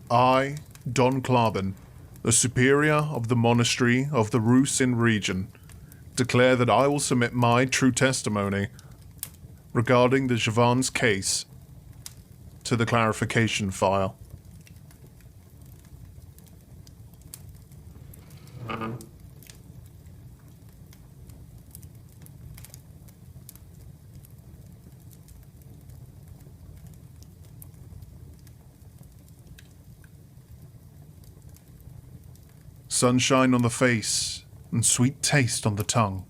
I, Don Klaben, the superior of the monastery of the Rusin region, declare that I will submit my true testimony regarding the ZIVAN's case to the clarification file. Sunshine on the face and sweet taste on the tongue.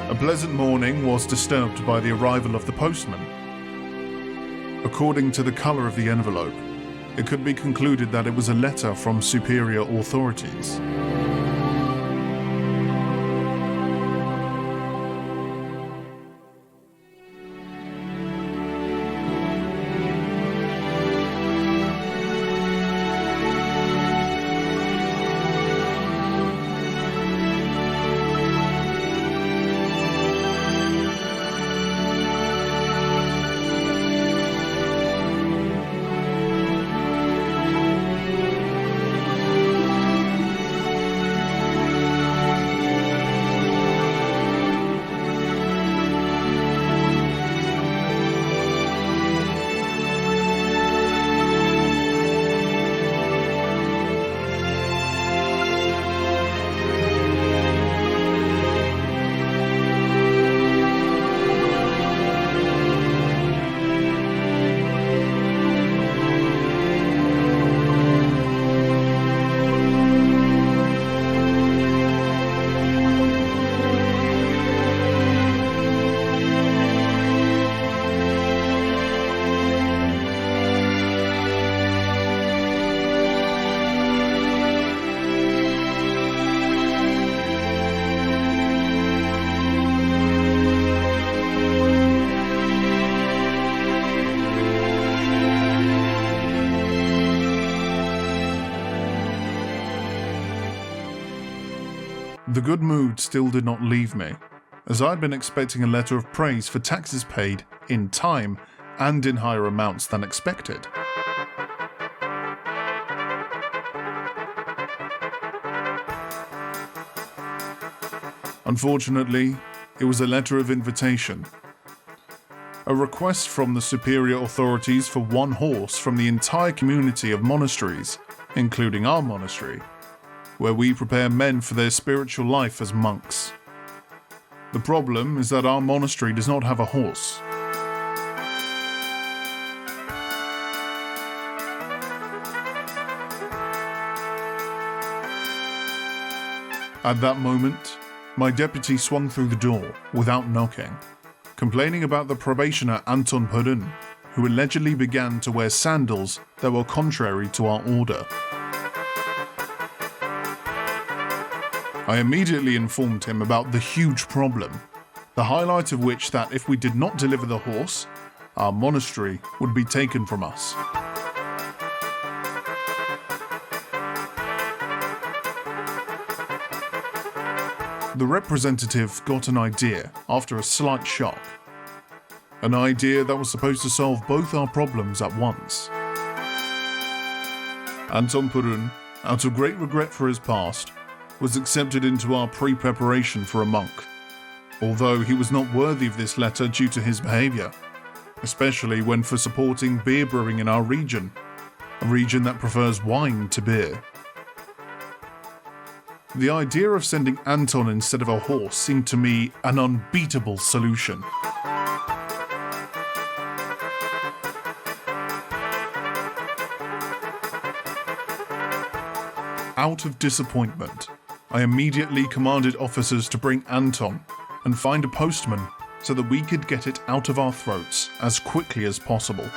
A pleasant morning was disturbed by the arrival of the postman. According to the color of the envelope, it could be concluded that it was a letter from superior authorities. The good mood still did not leave me, as I had been expecting a letter of praise for taxes paid in time and in higher amounts than expected. Unfortunately, it was a letter of invitation, a request from the superior authorities for one horse from the entire community of monasteries, including our monastery, where we prepare men for their spiritual life as monks. The problem is that our monastery does not have a horse. At that moment, my deputy swung through the door without knocking, complaining about the probationer Anton Perun, who allegedly began to wear sandals that were contrary to our order. I immediately informed him about the huge problem, the highlight of which that if we did not deliver the horse, our monastery would be taken from us. The representative got an idea after a slight shock. An idea that was supposed to solve both our problems at once. Anton Perun, out of great regret for his past, was accepted into our pre-preparation for a monk, although he was not worthy of this letter due to his behaviour, especially when for supporting beer brewing in our region, a region that prefers wine to beer. The idea of sending Anton instead of a horse seemed to me an unbeatable solution. Out of disappointment, I immediately commanded officers to bring Anton and find a postman so that we could get it out of our throats as quickly as possible.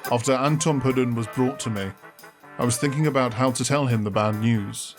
After Anton Pudun was brought to me, I was thinking about how to tell him the bad news.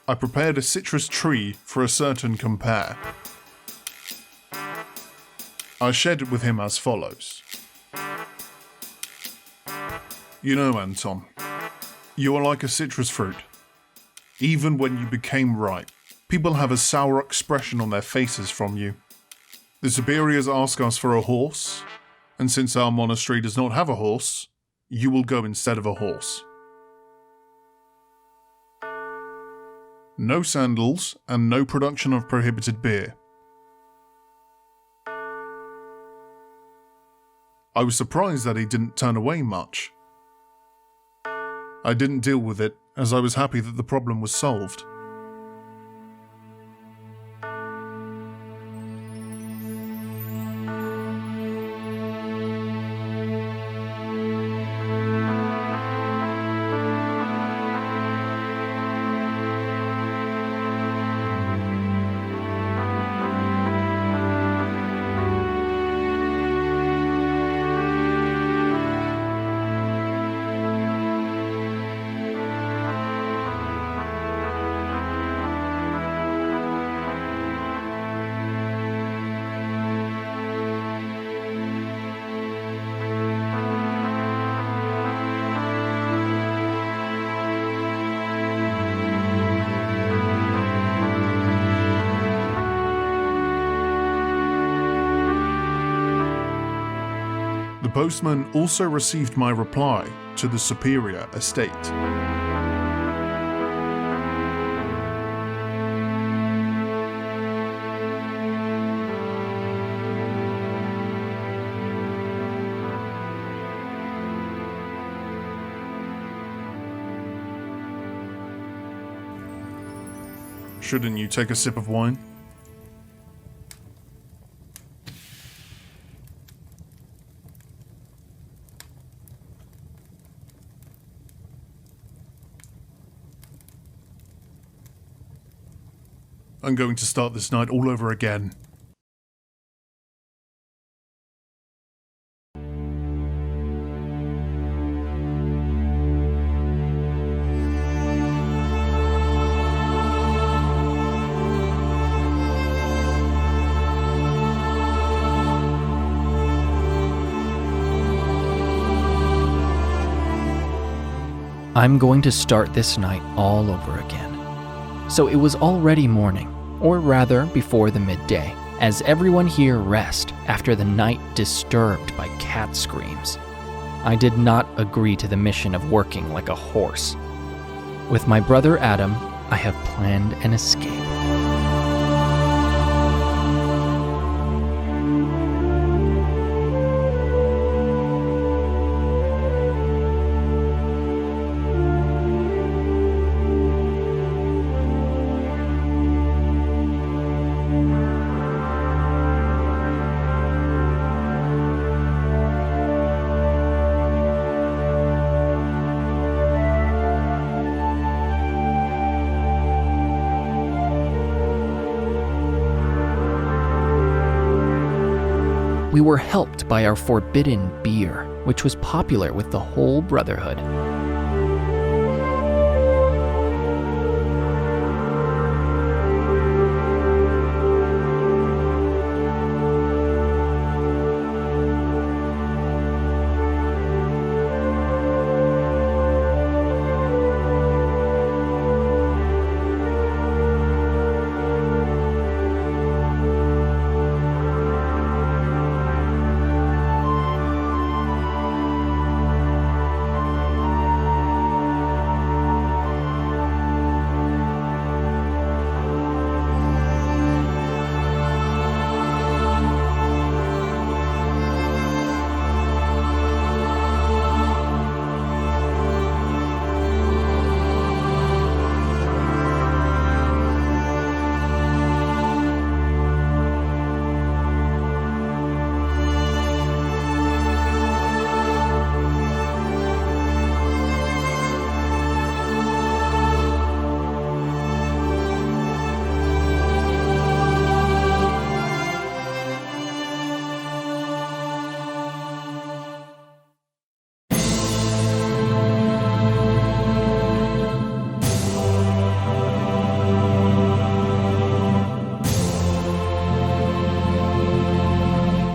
I prepared a citrus tree for a certain compare. I shared it with him as follows. You know, Anton, you are like a citrus fruit. Even when you became ripe, people have a sour expression on their faces from you. The superiors ask us for a horse, and since our monastery does not have a horse, you will go instead of a horse. No sandals, and no production of prohibited beer. I was surprised that he didn't turn away much. I didn't deal with it, as I was happy that the problem was solved. The postman also received my reply to the superior estate. Shouldn't you take a sip of wine? I'm going to start this night all over again. I'm going to start this night all over again. So it was already morning, or rather before the midday, as everyone here rest after the night disturbed by cat screams. I did not agree to the mission of working like a horse. With my brother Adam, I have planned an escape. We were helped by our forbidden beer, which was popular with the whole brotherhood.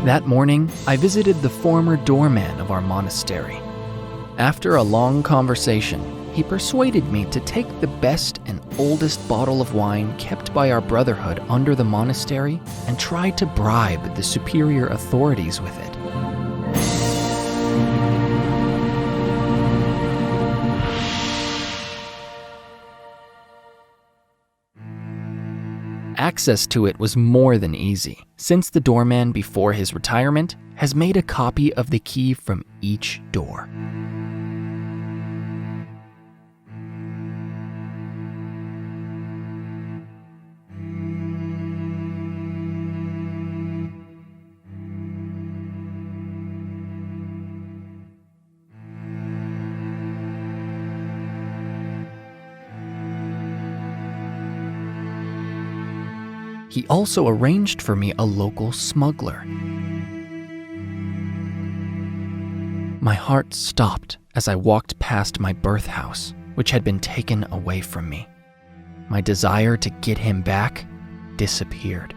That morning, I visited the former doorman of our monastery. After a long conversation, he persuaded me to take the best and oldest bottle of wine kept by our brotherhood under the monastery and try to bribe the superior authorities with it. Access to it was more than easy, since the doorman before his retirement has made a copy of the key from each door. He also arranged for me a local smuggler. My heart stopped as I walked past my birth house, which had been taken away from me. My desire to get him back disappeared.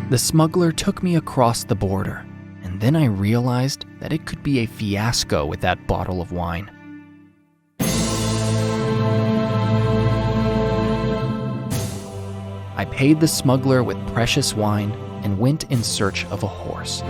The smuggler took me across the border, and then I realized that it could be a fiasco with that bottle of wine. I paid the smuggler with precious wine and went in search of a horse.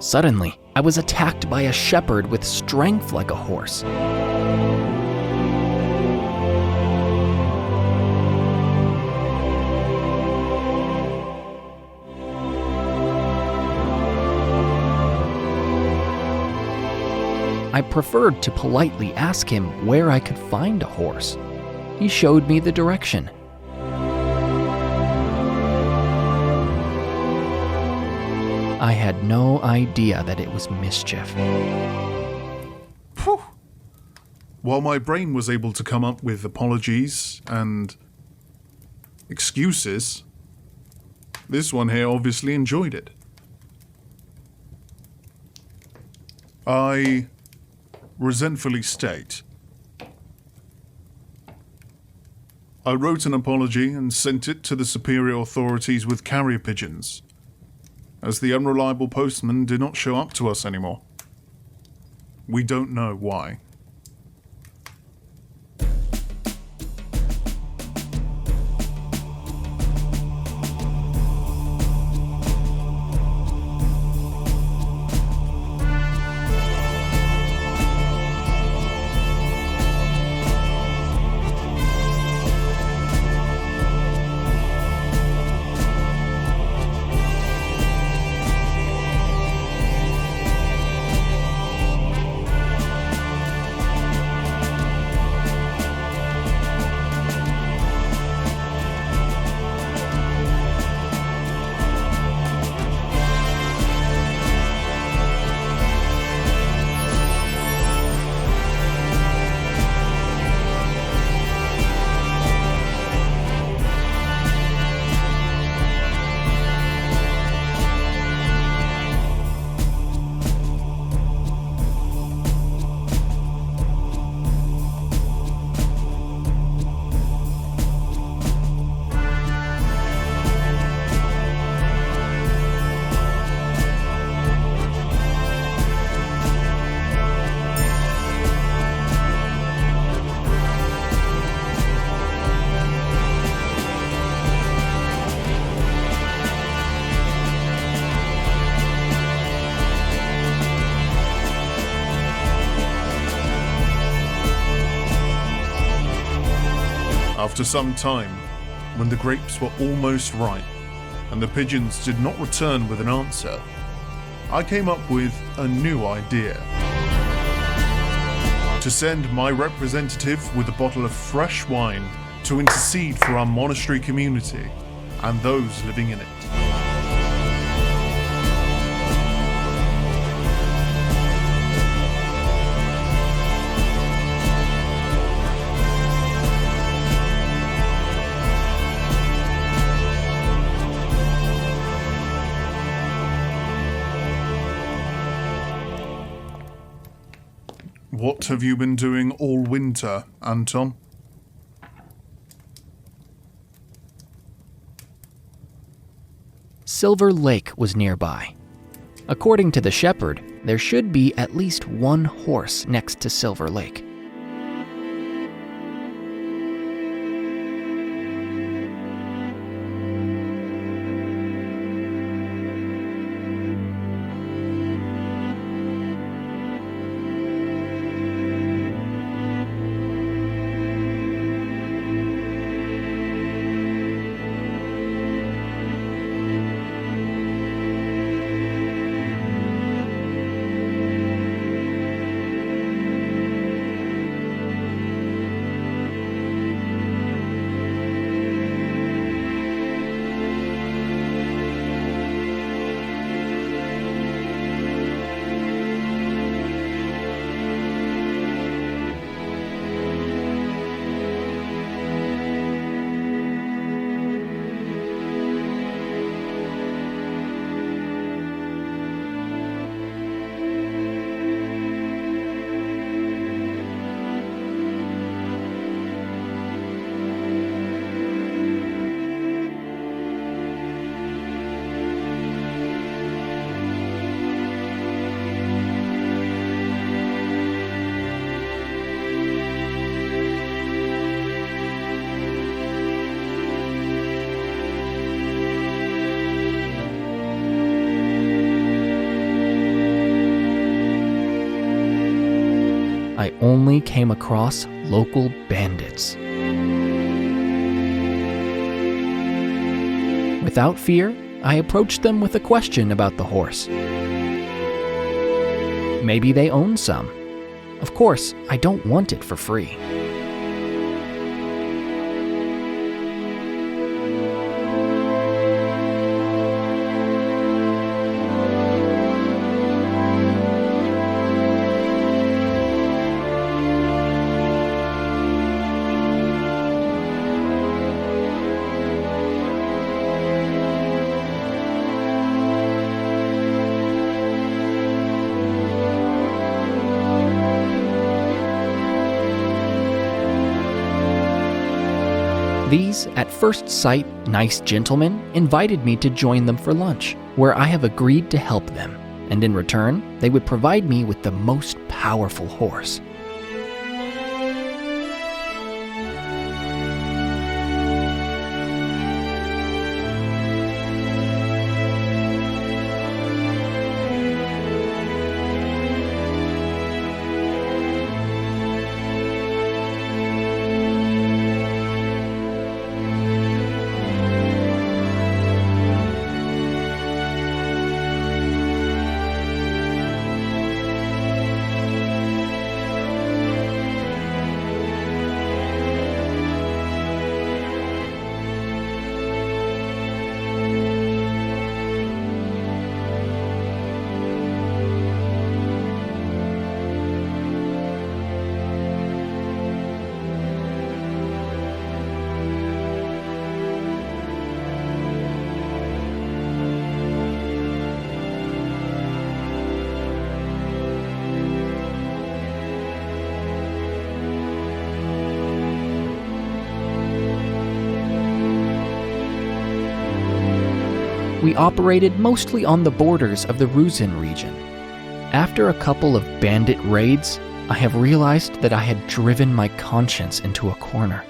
Suddenly, I was attacked by a shepherd with strength like a horse. I preferred to politely ask him where I could find a horse. He showed me the direction. I had no idea that it was mischief. Whew. While my brain was able to come up with apologies and excuses, this one here obviously enjoyed it. I resentfully state, I wrote an apology and sent it to the superior authorities with carrier pigeons, as the unreliable postman did not show up to us anymore. We don't know why. After some time, when the grapes were almost ripe and the pigeons did not return with an answer, I came up with a new idea. To send my representative with a bottle of fresh wine to intercede for our monastery community and those living in it. What have you been doing all winter, Anton? Silver Lake was nearby. According to the shepherd, there should be at least one horse next to Silver Lake. I only came across local bandits. Without fear, I approached them with a question about the horse. Maybe they own some. Of course, I don't want it for free. These, at first sight, nice gentlemen invited me to join them for lunch, where I have agreed to help them, and in return, they would provide me with the most powerful horse. We operated mostly on the borders of the Ruzin region. After a couple of bandit raids, I have realized that I had driven my conscience into a corner.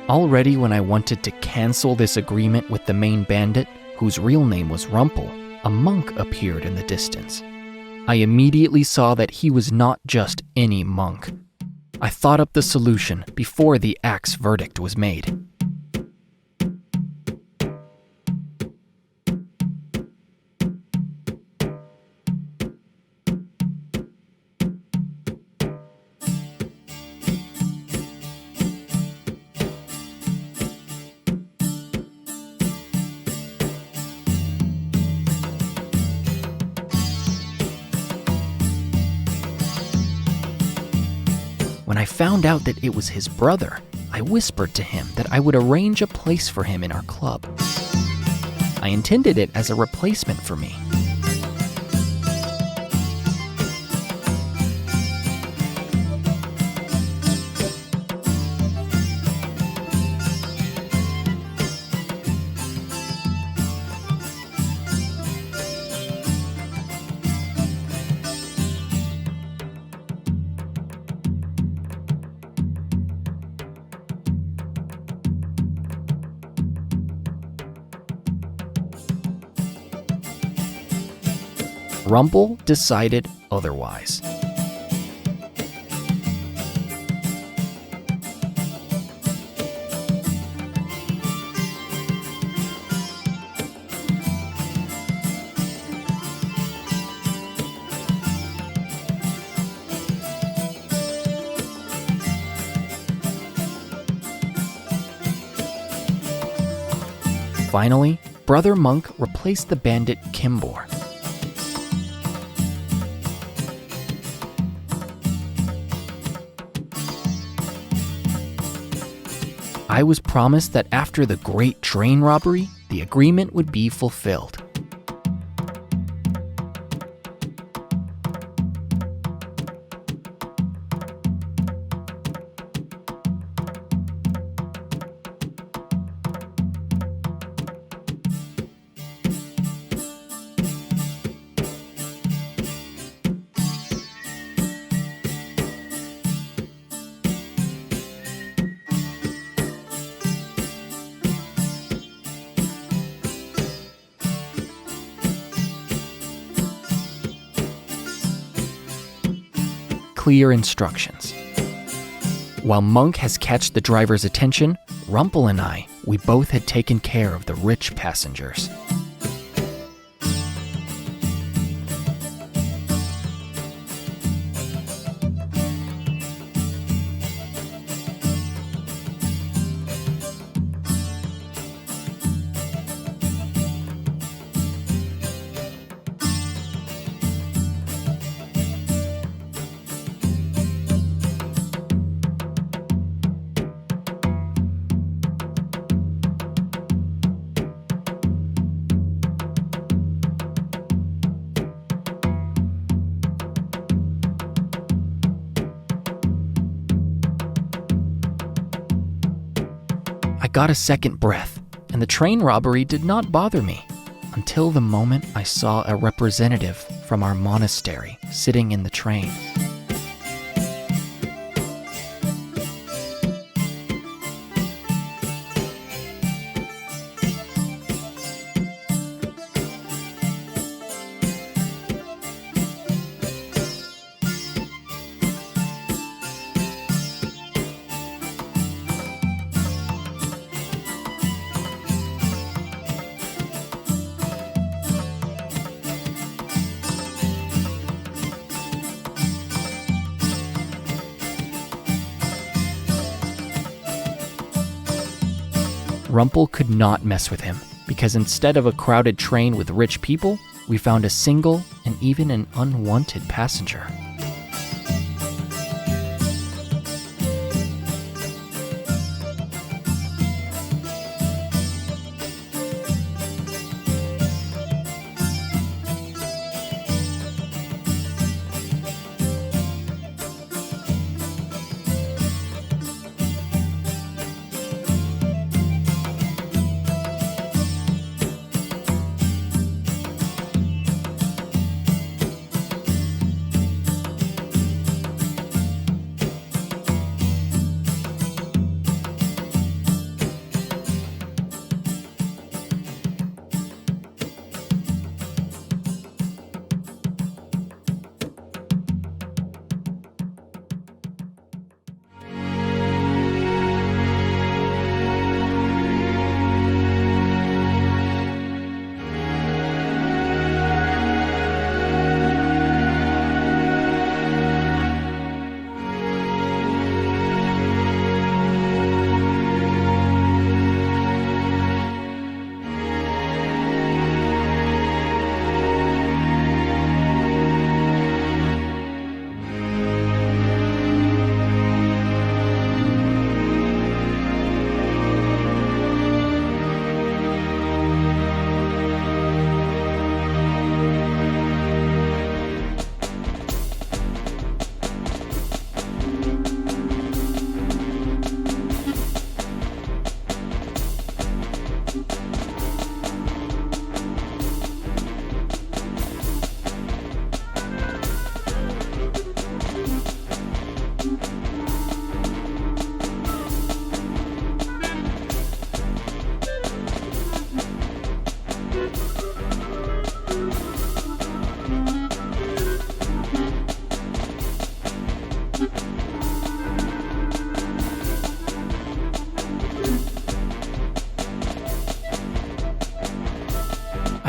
Already when I wanted to cancel this agreement with the main bandit, whose real name was Rumpel, a monk appeared in the distance. I immediately saw that he was not just any monk. I thought up the solution before the axe verdict was made. When I found out that it was his brother, I whispered to him that I would arrange a place for him in our club. I intended it as a replacement for me. Rumpel decided otherwise. Finally, Brother Monk replaced the bandit Kimbor. I was promised that after the great train robbery, the agreement would be fulfilled. Clear instructions. While Monk has catched the driver's attention, Rumpel and we both had taken care of the rich passengers. I got a second breath, and the train robbery did not bother me until the moment I saw a representative from our monastery sitting in the train. Rumpel could not mess with him, because instead of a crowded train with rich people, we found a single and even an unwanted passenger.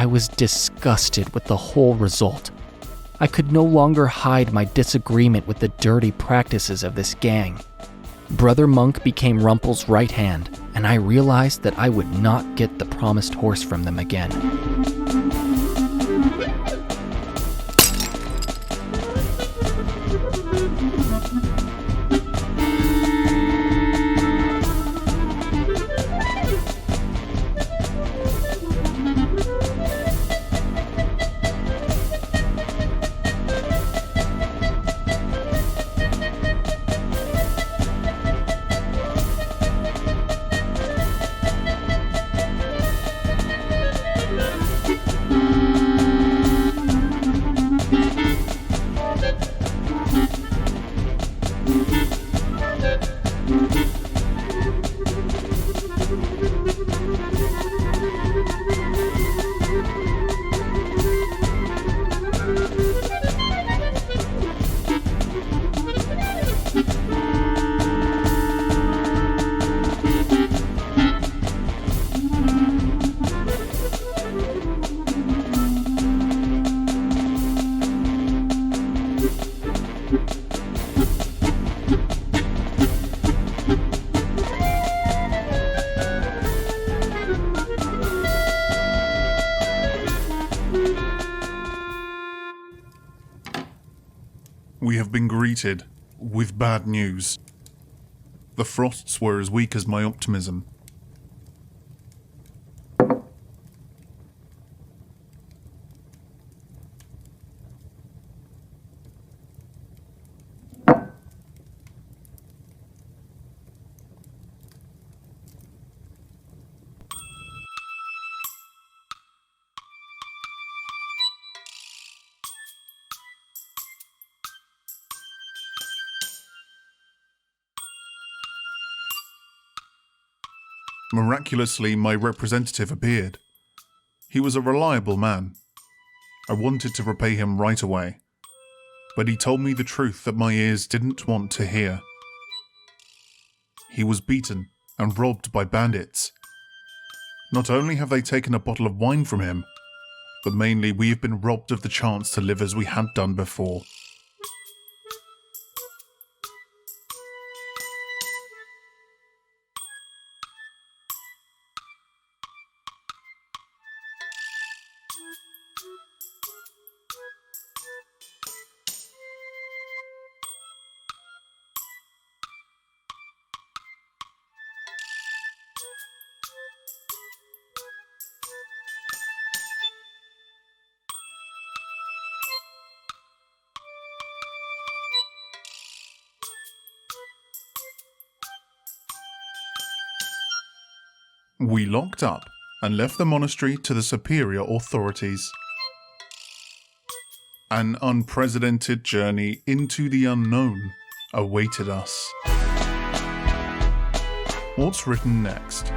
I was disgusted with the whole result. I could no longer hide my disagreement with the dirty practices of this gang. Brother Monk became Rumpel's right hand, and I realized that I would not get the promised horse from them again. We have been greeted with bad news. The frosts were as weak as my optimism. Miraculously, my representative appeared. He was a reliable man. I wanted to repay him right away, but he told me the truth that my ears didn't want to hear. He was beaten and robbed by bandits. Not only have they taken a bottle of wine from him, but mainly we have been robbed of the chance to live as we had done before. We locked up and left the monastery to the superior authorities. An unprecedented journey into the unknown awaited us. What's written next?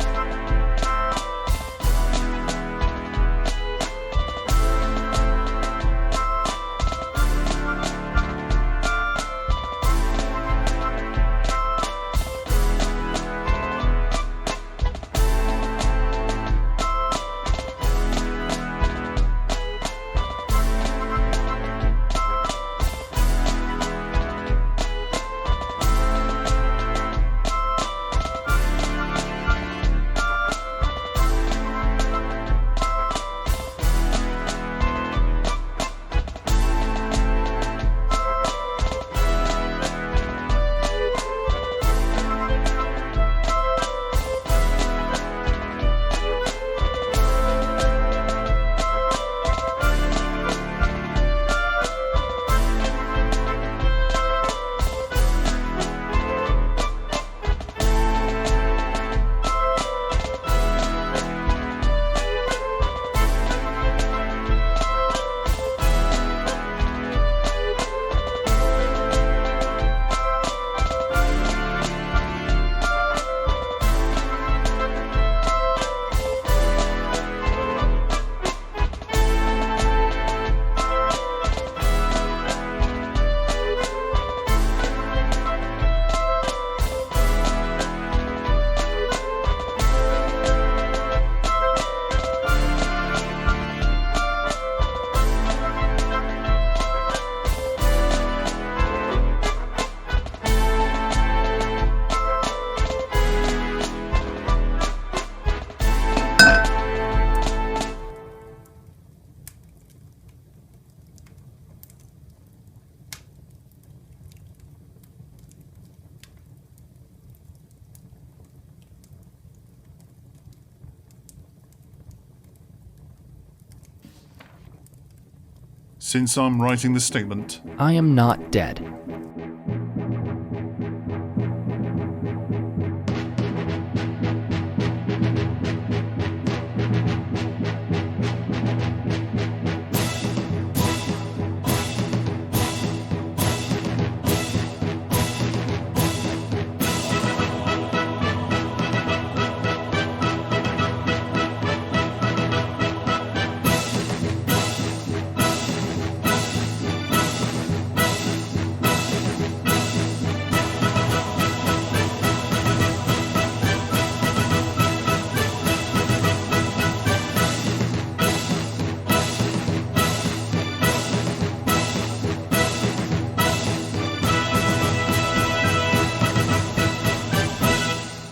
since I'm writing this statement. I am not dead.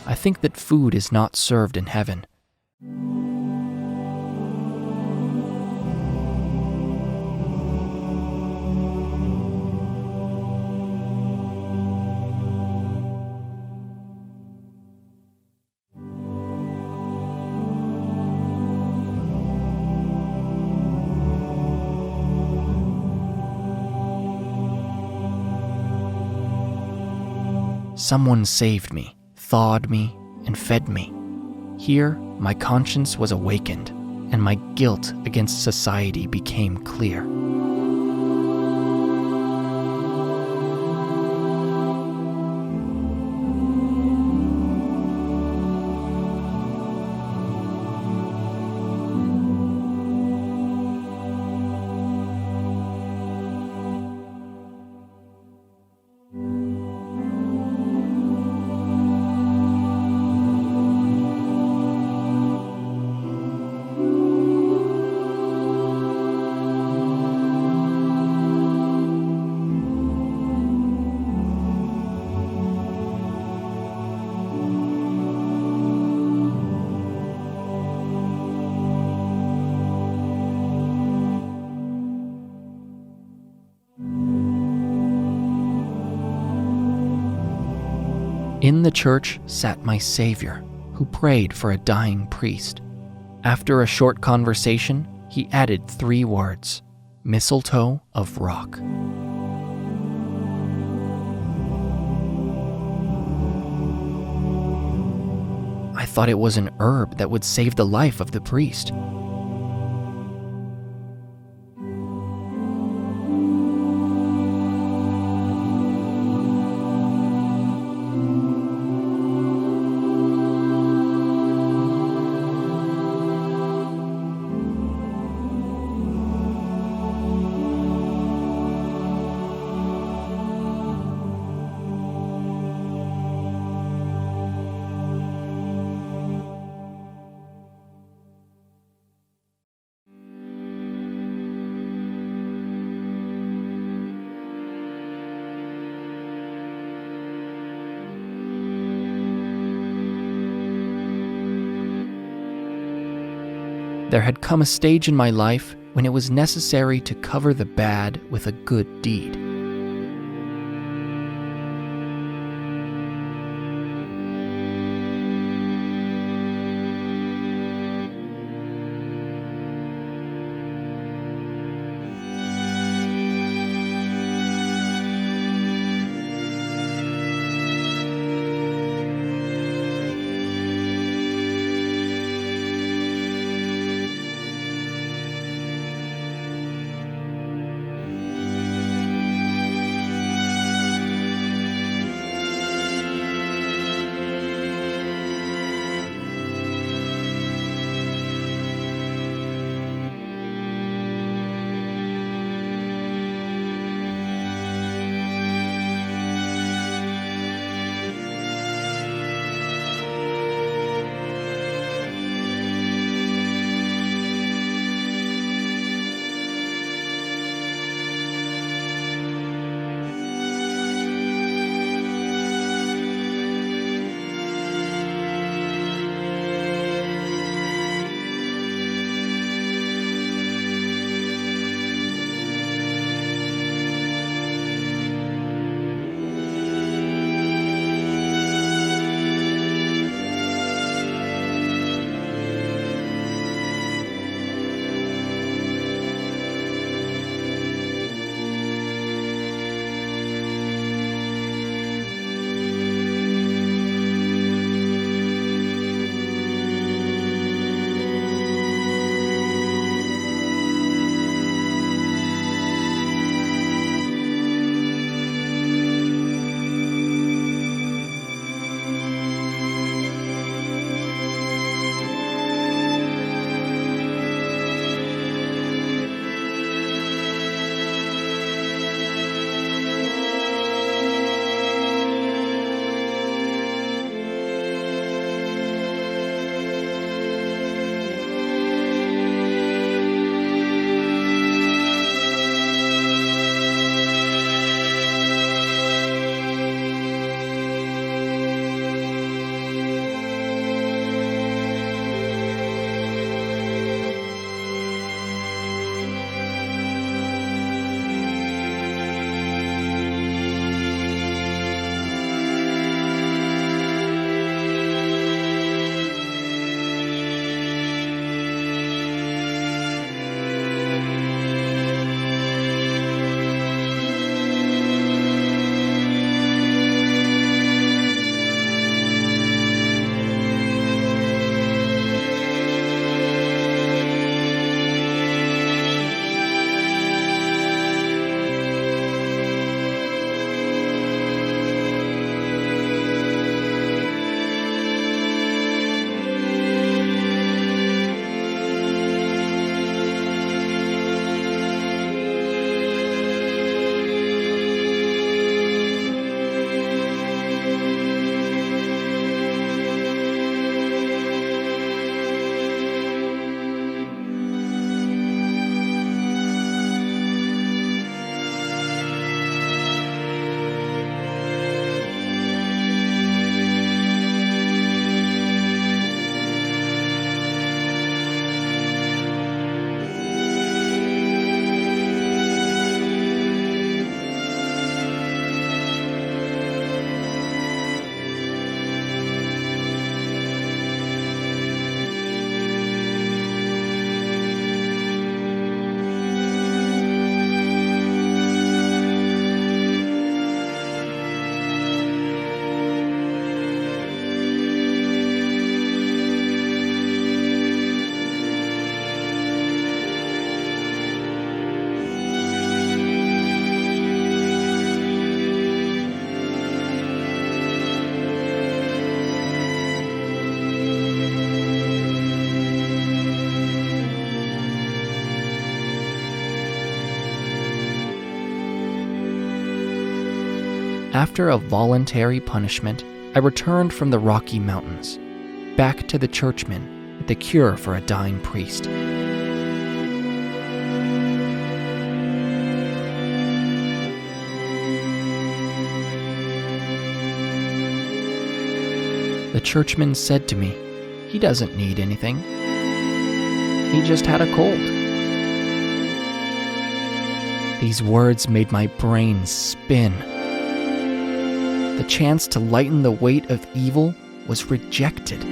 I think that food is not served in heaven. Someone saved me, thawed me, and fed me. Here, my conscience was awakened, and my guilt against society became clear. In the church sat my Savior, who prayed for a dying priest. After a short conversation, he added 3 words: mistletoe of rock. I thought it was an herb that would save the life of the priest. There had come a stage in my life when it was necessary to cover the bad with a good deed. After a voluntary punishment, I returned from the Rocky Mountains, back to the churchman with the cure for a dying priest. The churchman said to me, "He doesn't need anything. He just had a cold." These words made my brain spin. The chance to lighten the weight of evil was rejected.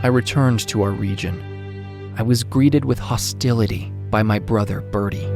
I returned to our region. I was greeted with hostility by my brother Bertie.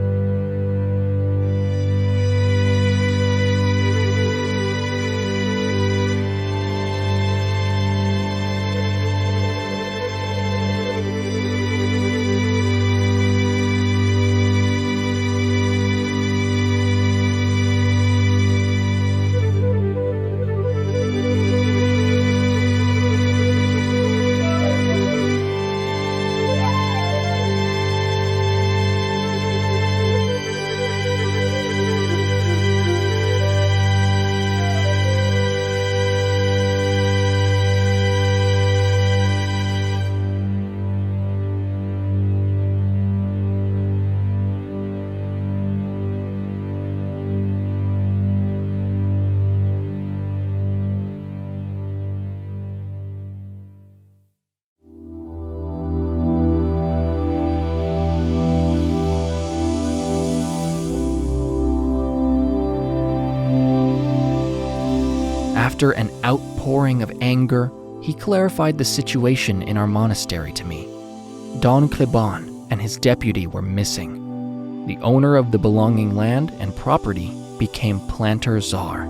After an outpouring of anger, he clarified the situation in our monastery to me. Don Kleban and his deputy were missing. The owner of the belonging land and property became planter czar.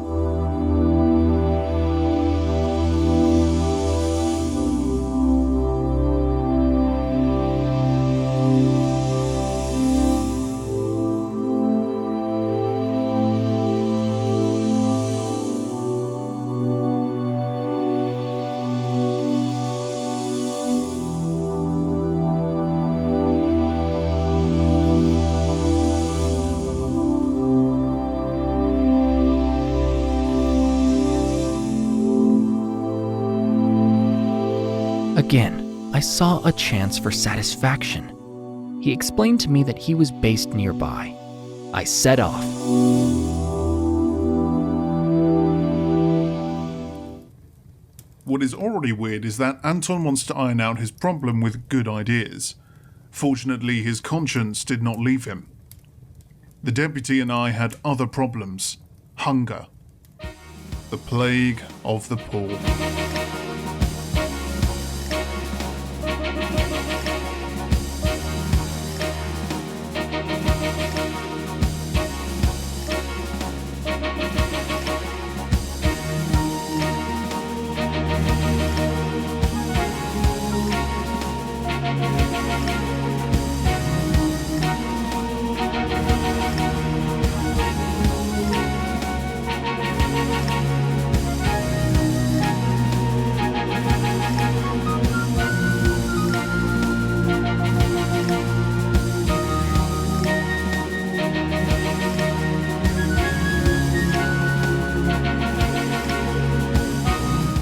Again, I saw a chance for satisfaction. He explained to me that he was based nearby. I set off. What is already weird is that Anton wants to iron out his problem with good ideas. Fortunately, his conscience did not leave him. The deputy and I had other problems. Hunger. The plague of the poor.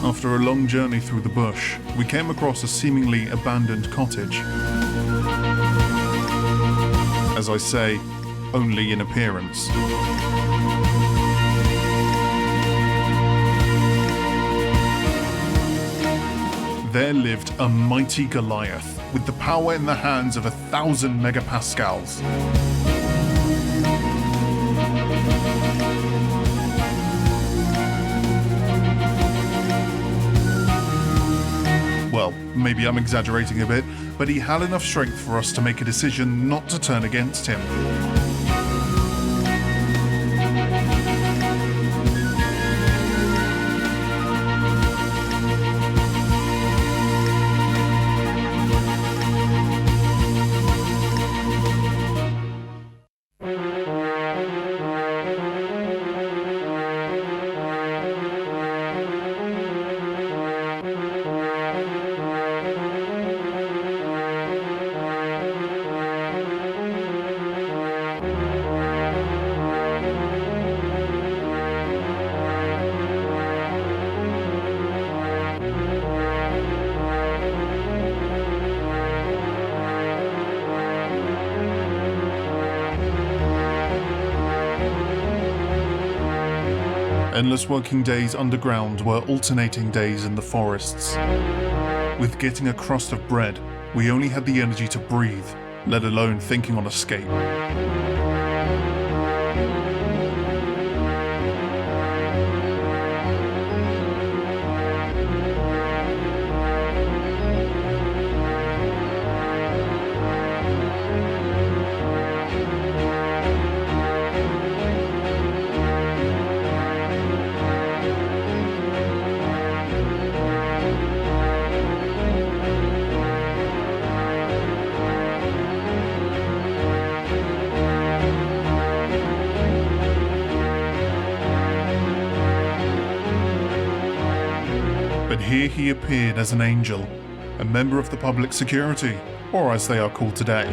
After a long journey through the bush, we came across a seemingly abandoned cottage. As I say, only in appearance. There lived a mighty Goliath with the power in the hands of 1,000 megapascals. Well, maybe I'm exaggerating a bit, but he had enough strength for us to make a decision not to turn against him. Endless working days underground were alternating days in the forests. With getting a crust of bread, we only had the energy to breathe, let alone thinking on escape. But here he appeared as an angel, a member of the public security, or as they are called today.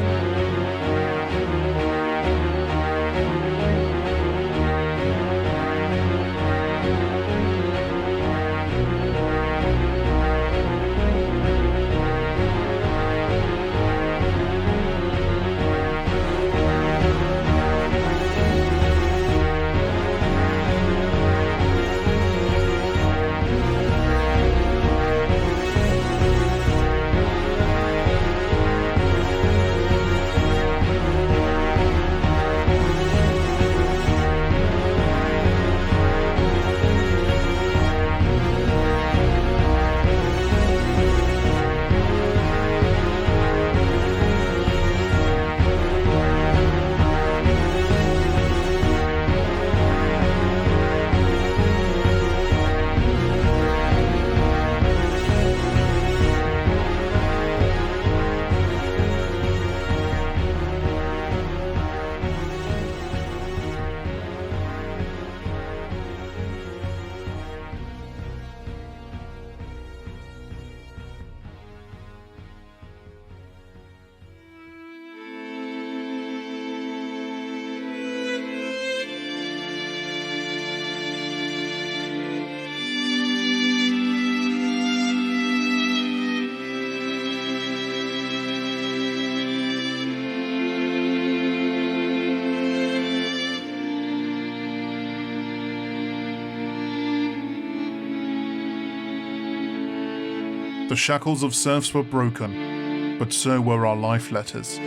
The shackles of serfs were broken, but so were our life letters.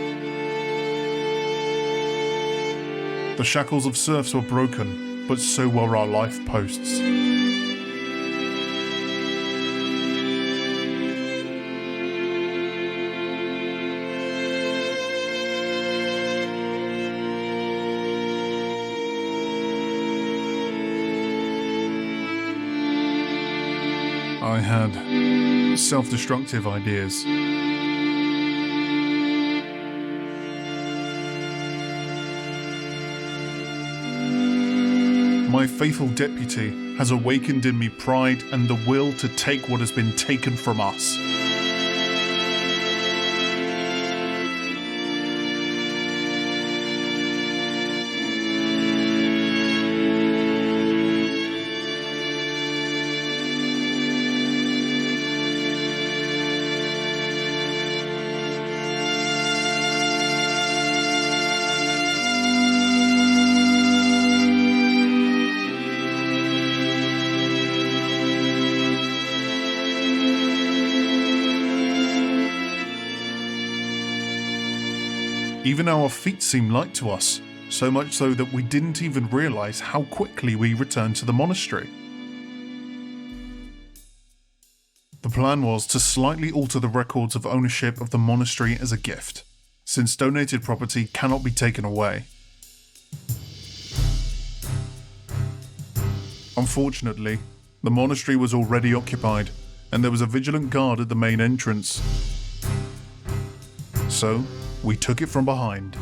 The shackles of serfs were broken, but so were our life posts. I had self-destructive ideas. My faithful deputy has awakened in me pride and the will to take what has been taken from us. Even our feet seemed light to us, so much so that we didn't even realize how quickly we returned to the monastery. The plan was to slightly alter the records of ownership of the monastery as a gift, since donated property cannot be taken away. Unfortunately, the monastery was already occupied, and there was a vigilant guard at the main entrance. So, we took it from behind.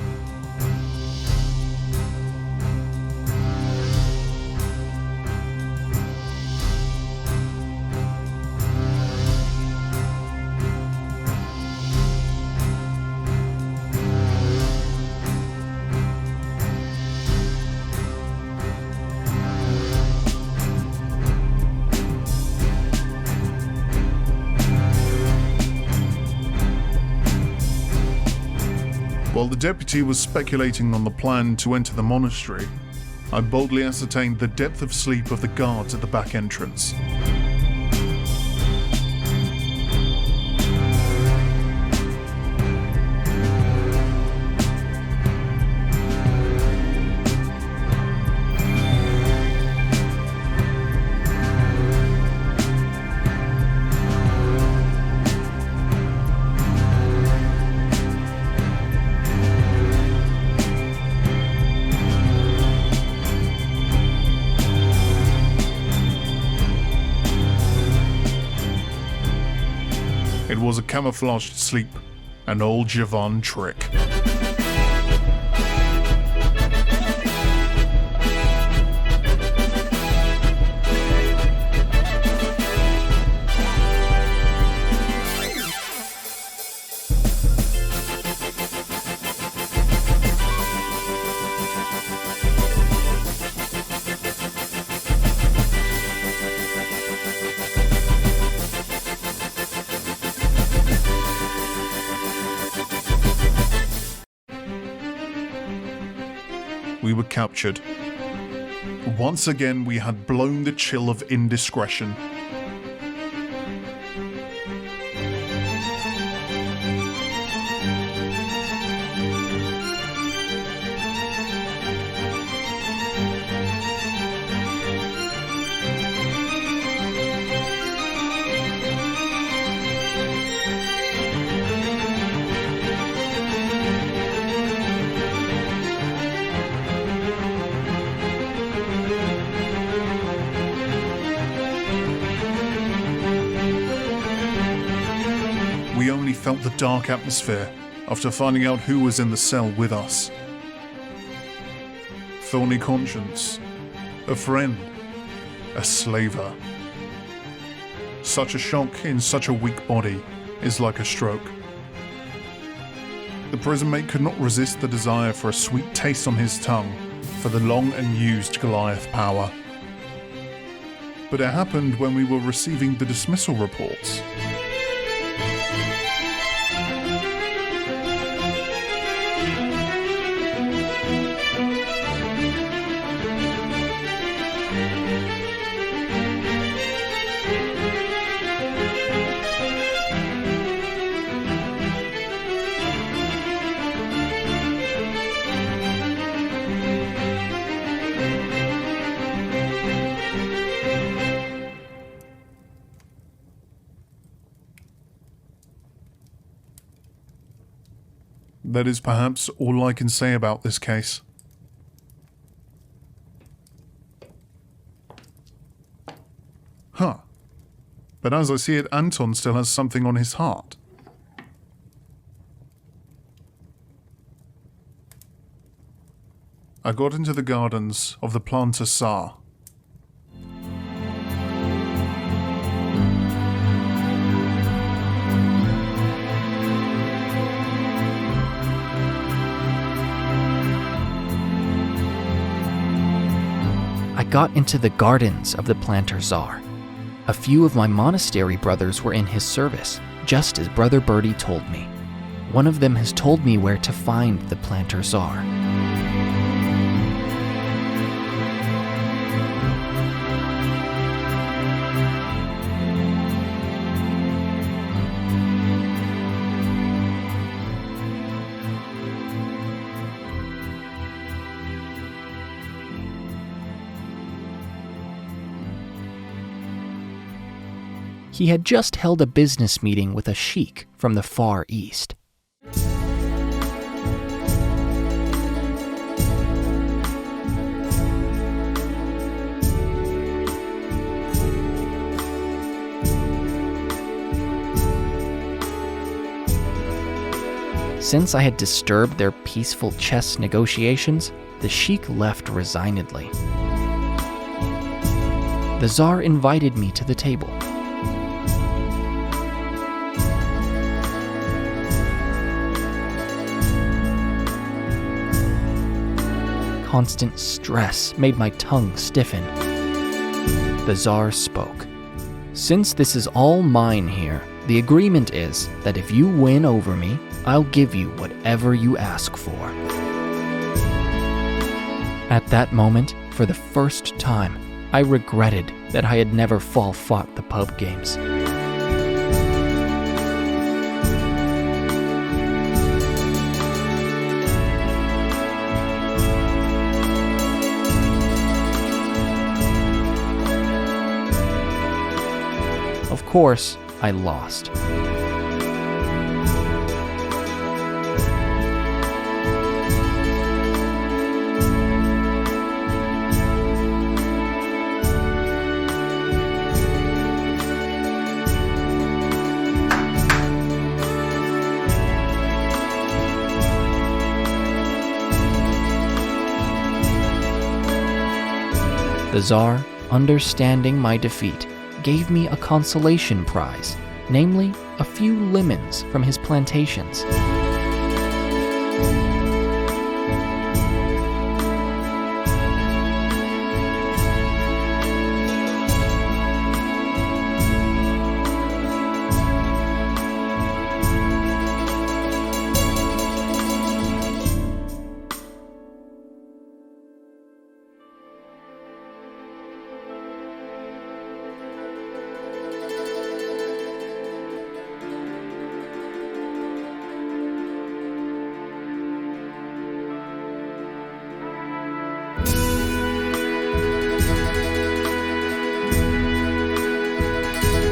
While the deputy was speculating on the plan to enter the monastery, I boldly ascertained the depth of sleep of the guards at the back entrance. It was a camouflaged sleep, an old ZIVANI trick. We were captured. Once again, we had blown the chill of indiscretion. We only felt the dark atmosphere after finding out who was in the cell with us. Thorny conscience, a friend, a slaver. Such a shock in such a weak body is like a stroke. The prison mate could not resist the desire for a sweet taste on his tongue for the long and used Goliath power. But it happened when we were receiving the dismissal reports. That is perhaps all I can say about this case. Huh. But as I see it, Anton still has something on his heart. I got into the gardens of the planter Saar. I got into the gardens of the planter Tsar. A few of my monastery brothers were in his service, just as Brother Birdie told me. One of them has told me where to find the planter Tsar. He had just held a business meeting with a sheik from the Far East. Since I had disturbed their peaceful chess negotiations, the sheik left resignedly. The Tsar invited me to the table. Constant stress made my tongue stiffen. The Tsar spoke. "Since this is all mine here, the agreement is that if you win over me, I'll give you whatever you ask for." At that moment, for the first time, I regretted that I had never fought the pub games. Of course, I lost. The Tsar, understanding my defeat, gave me a consolation prize, namely a few lemons from his plantations.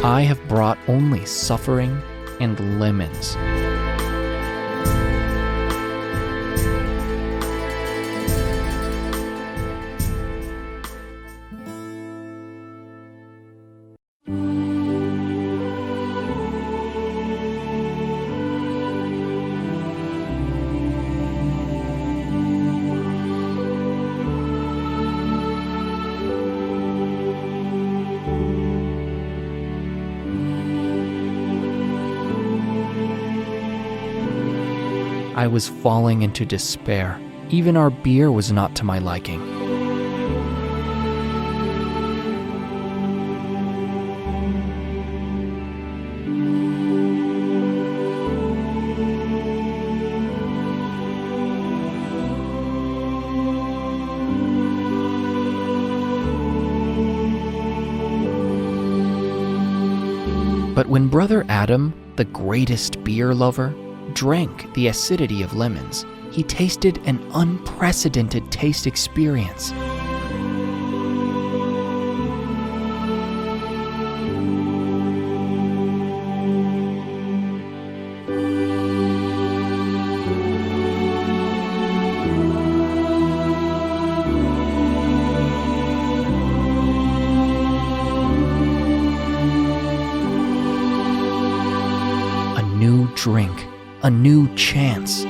I have brought only suffering and lemons. I was falling into despair. Even our beer was not to my liking. But when Brother Adam, the greatest beer lover, drank the acidity of lemons, he tasted an unprecedented taste experience. drink, a new chance.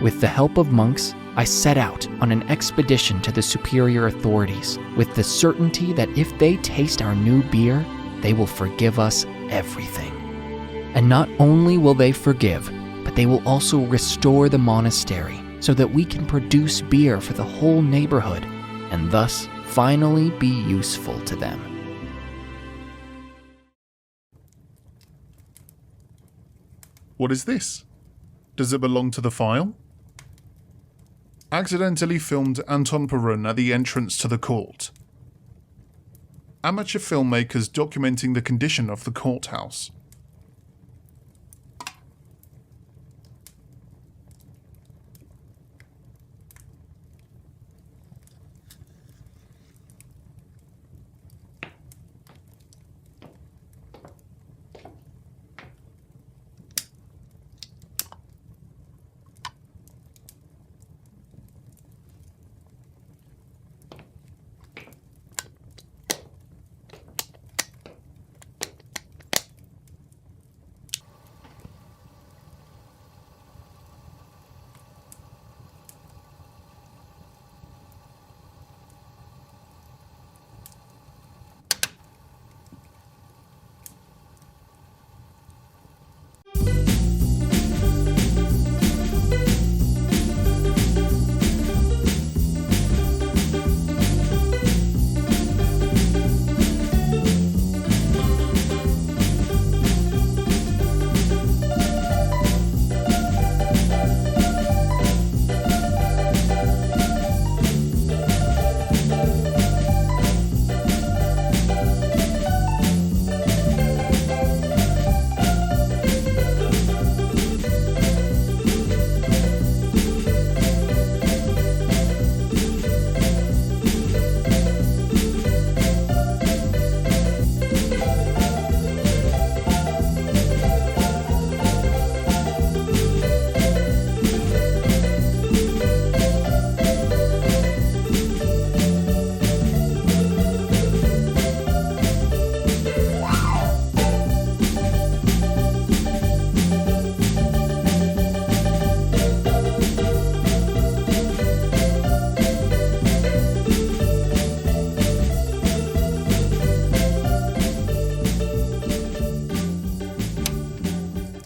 With the help of monks, I set out on an expedition to the superior authorities with the certainty that if they taste our new beer, they will forgive us everything. And not only will they forgive, but they will also restore the monastery so that we can produce beer for the whole neighborhood and thus finally be useful to them. What is this? Does it belong to the file? Accidentally filmed Anton Perun at the entrance to the court. Amateur filmmakers documenting the condition of the courthouse.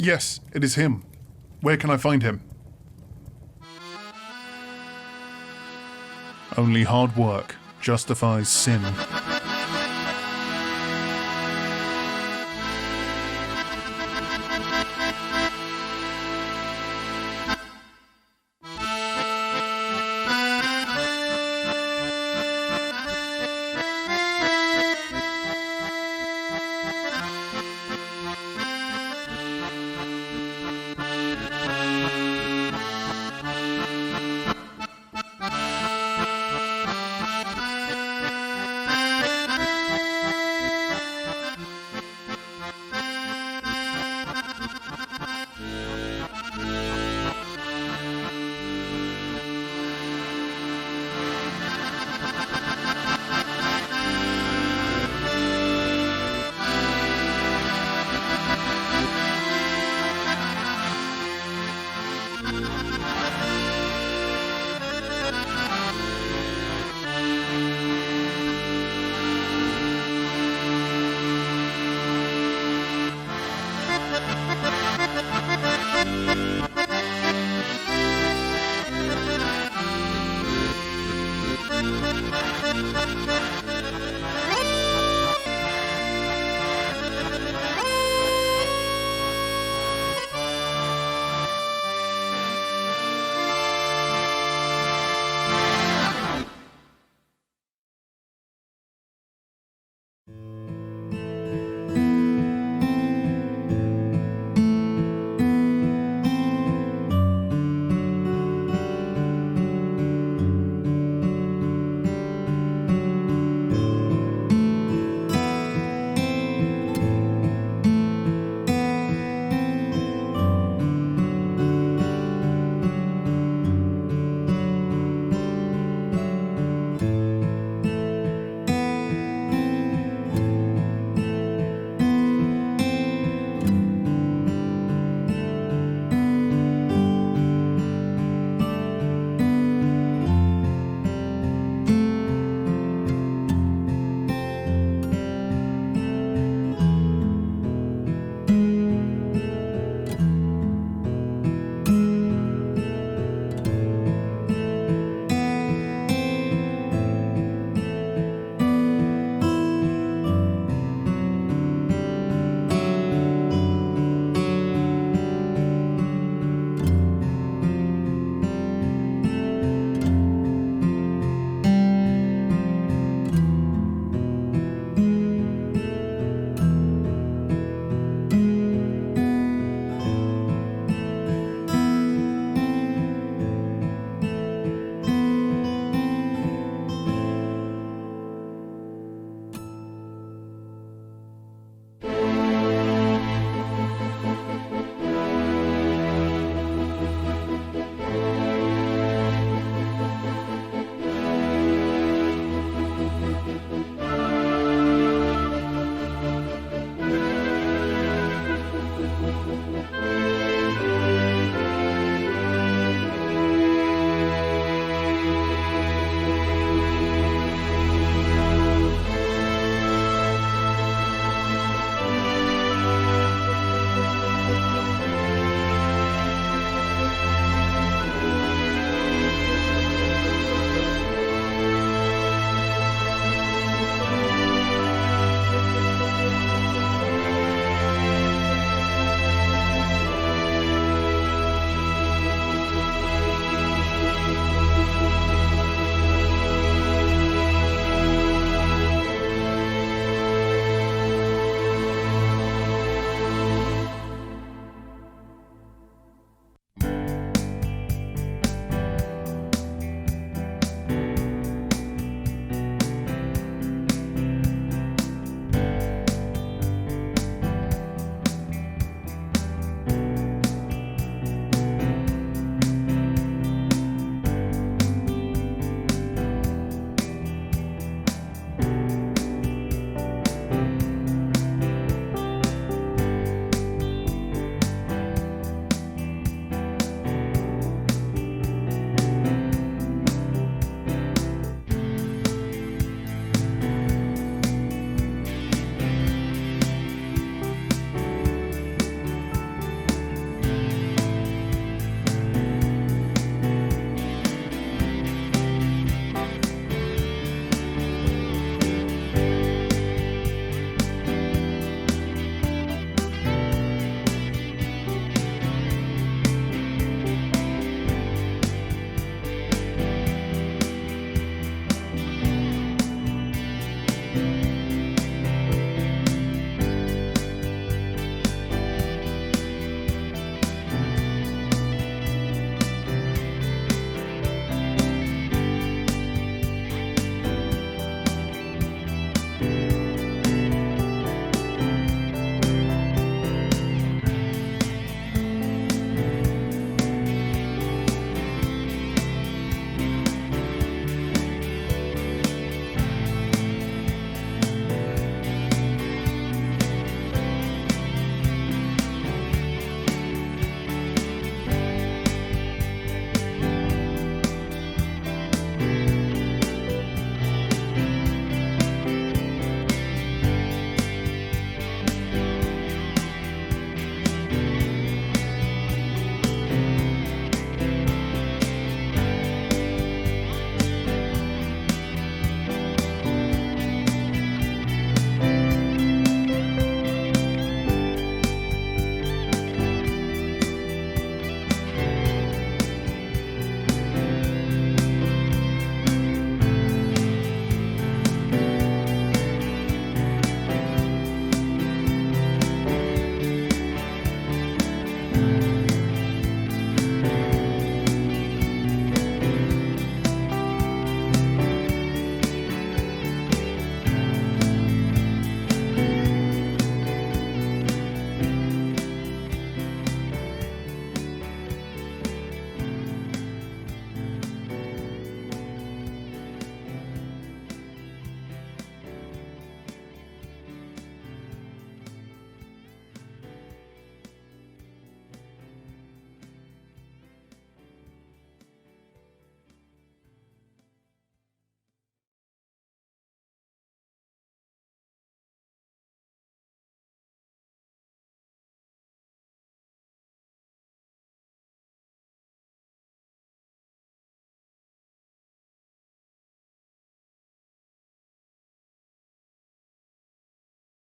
Yes, it is him. Where can I find him? Only hard work justifies sin.